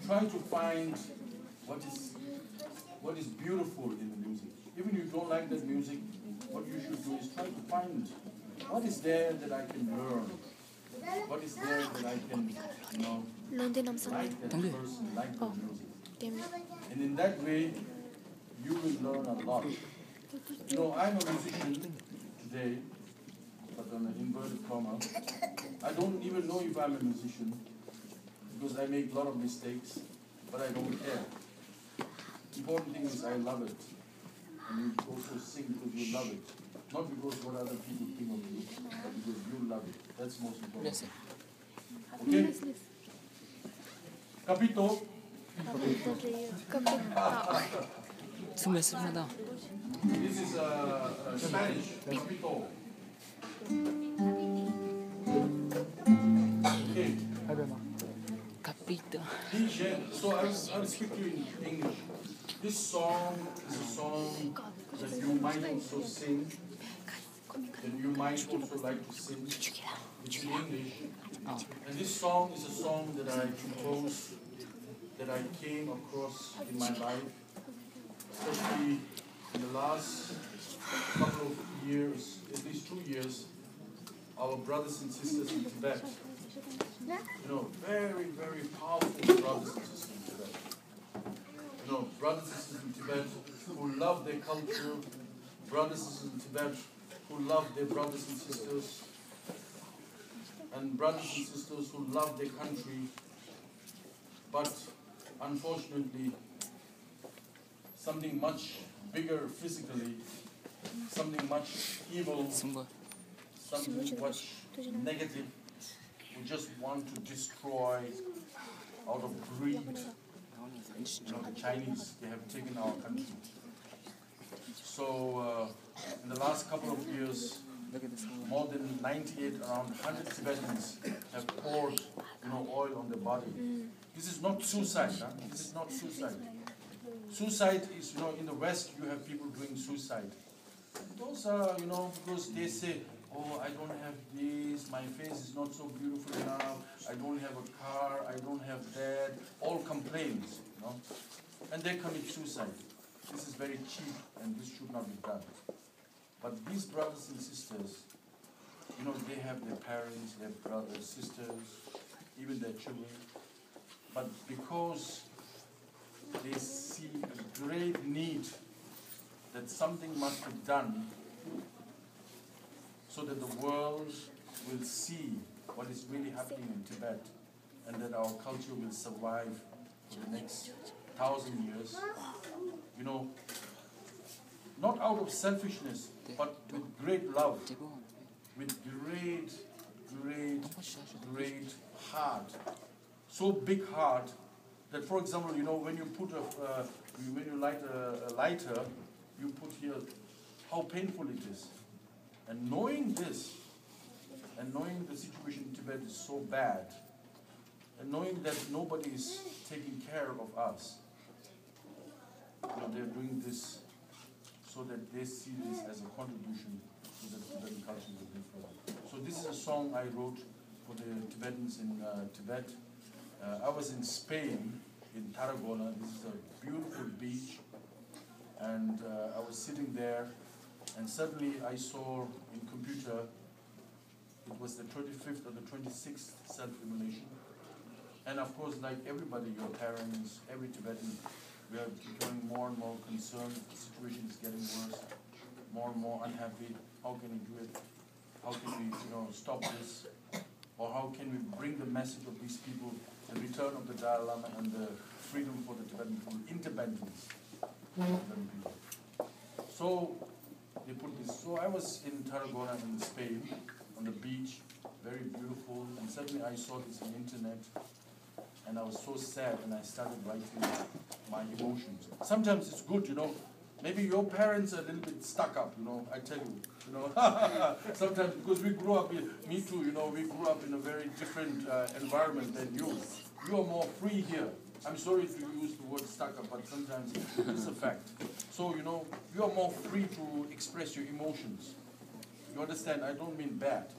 try to find what is beautiful in the music. Even if you don't like that music, what you should do is try to find what is there that I can learn. What is there that I can, like that person, like the music. And in that way, you will learn a lot. I'm a musician today, but on an inverted comma. I don't even know if I'm a musician, because I make a lot of mistakes, but I don't care. The important thing is I love it. And you also sing because you love it. Not because what other people think of you, but because you love it. That's most important. Yes, Okay? Capito? This is Spanish. Capito. Okay. Capito. So I'll speak to you in English. This song is a song that you might also sing, that you might also like to sing. It's in English. And this song is a song that I composed, that I came across in my life, especially in the last couple of years, at least 2 years, our brothers and sisters in Tibet. Very, very powerful brothers and sisters in Tibet. Brothers and sisters in Tibet who love their culture, brothers and sisters in Tibet who love their brothers and sisters, and brothers and sisters who love their country, but unfortunately, something much bigger physically, something much evil, something much negative, we just want to destroy out of greed. The Chinese, they have taken our country. So in the last couple of years, more than 98, around 100 Tibetans have poured oil on their body. This is not suicide. Huh? This is not suicide. Suicide is, in the West, you have people doing suicide. Those are, because they say, oh, I don't have this, my face is not so beautiful now, I don't have a car, I don't have that, all complaints, and they commit suicide. This is very cheap and this should not be done. But these brothers and sisters, they have their parents, their brothers, sisters, even their children, but because they see a great need that something must be done so that the world will see what is really happening in Tibet and that our culture will survive for the next 1,000 years. Not out of selfishness, but with great love, with great heart. So big heart that, for example, when you put when you light a lighter, you put here how painful it is. And knowing this, and knowing the situation in Tibet is so bad, and knowing that nobody is taking care of us, they're doing this so that they see this as a contribution to the Tibetan culture will be further. So this is a song I wrote for the Tibetans in Tibet. I was in Spain, in Tarragona. This is a beautiful beach, and I was sitting there, and suddenly I saw in computer, it was the 25th or the 26th self-immolation. And of course, like everybody, your parents, every Tibetan, we are becoming more and more concerned. The situation is getting worse, more and more unhappy. How can we do it? How can we, stop this? Or how can we bring the message of these people, the return of the Dalai Lama and the freedom for the Tibetan people, independence for the Tibetan people. So they put this. So I was in Tarragona in Spain, on the beach, very beautiful, and suddenly I saw this on the internet, and I was so sad, and I started writing my emotions. Sometimes it's good, maybe your parents are a little bit stuck up, I tell you, sometimes, because we grew up, me too, we grew up in a very different environment than you. You are more free here. I'm sorry to use the word stuck up, but sometimes it's a fact. So, you are more free to express your emotions. You understand? I don't mean bad.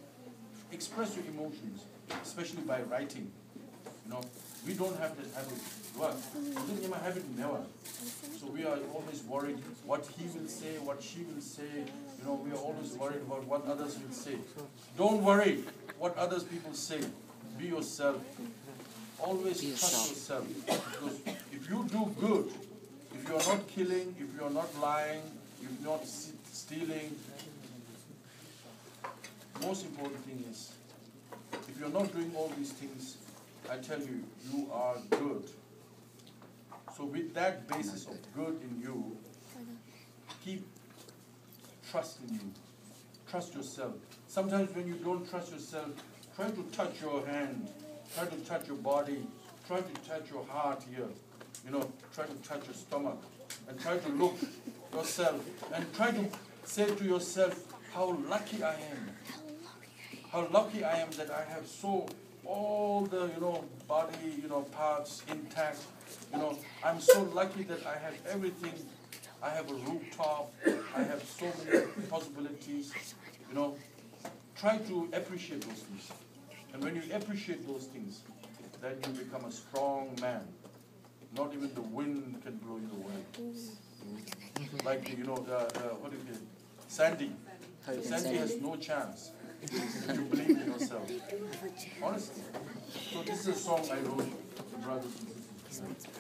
Express your emotions, especially by writing, We don't have that habit. What? This is my habit never. So we are always worried what he will say, what she will say. You know, we are always worried about what others will say. Don't worry what others people say. Be yourself. Always trust yourself. Because if you do good, if you are not killing, if you are not lying, if you are not stealing, most important thing is, if you are not doing all these things, I tell you, you are good. So with that basis of good in you, keep trust in you. Trust yourself. Sometimes when you don't trust yourself, try to touch your hand, try to touch your body, try to touch your heart here. You know, try to touch your stomach and try to look yourself and try to say to yourself, how lucky I am. How lucky I am that I have all the, body, parts intact. I'm so lucky that I have everything. I have a rooftop. I have so many possibilities. Try to appreciate those things. And when you appreciate those things, then you become a strong man. Not even the wind can blow you away. Like, what do you say? Sandy. Sandy has no chance if you believe in yourself. Honestly. So this is a song I wrote to brothers and sisters.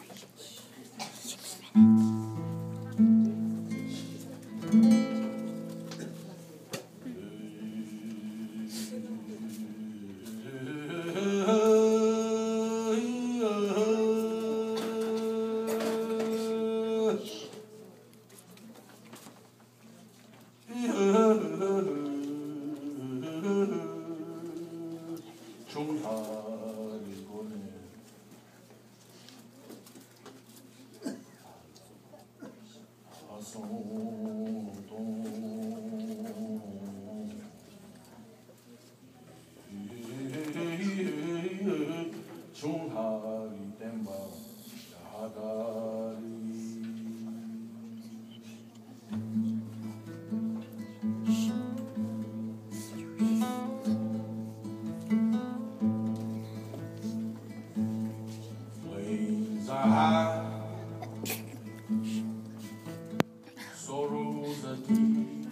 Sorrows are deep,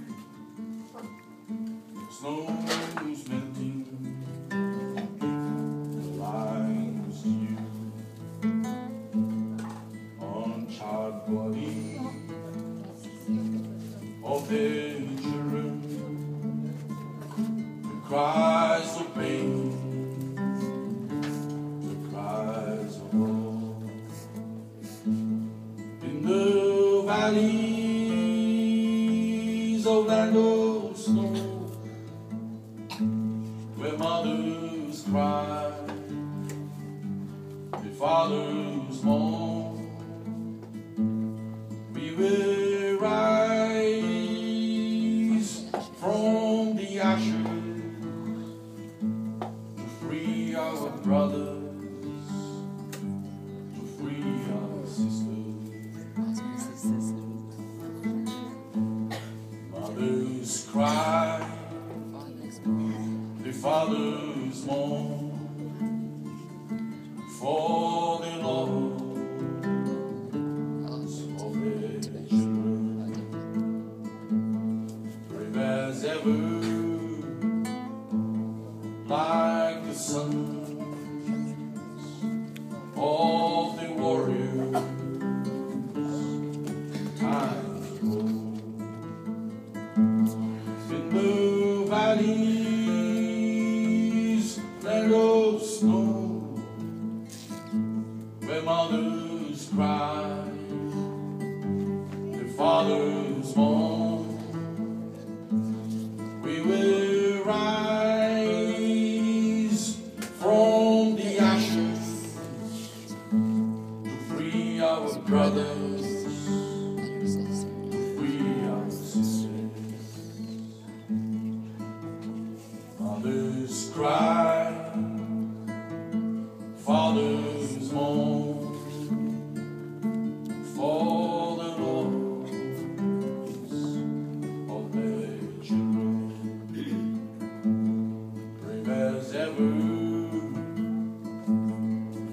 snow is melting, the lines you on charred body of their children, the cries of pain, the cries of woe in the valley. Land of snow, where mothers cry, the fathers mourn, we will rise from the ashes to free our brothers, to free our sisters. Mothers cry, the fathers mourn for the loss of their children. Brave as ever, like the sons of the warriors, times roll. In the valleys, land of snow, where mothers cry, their fathers mourn, we will rise from the ashes to free our brothers, to free our sisters. Mothers cry, fathers mourn for the loss of their children. Brave as ever,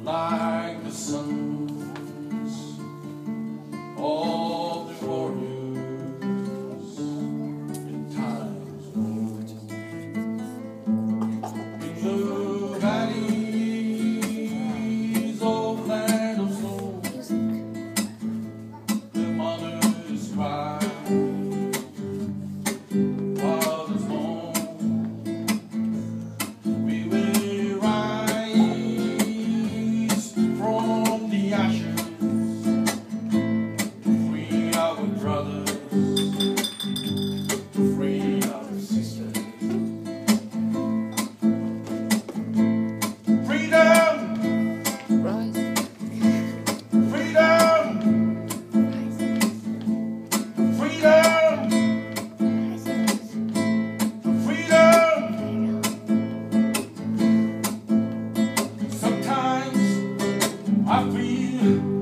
like sons of the warriors in times old. In the valleys of land of snow, the mothers cry, fathers mourn. We will rise from the ashes to free our brothers, to free our sisters. Freedom! Rise. Freedom! Freedom! Freedom! Sometimes I feel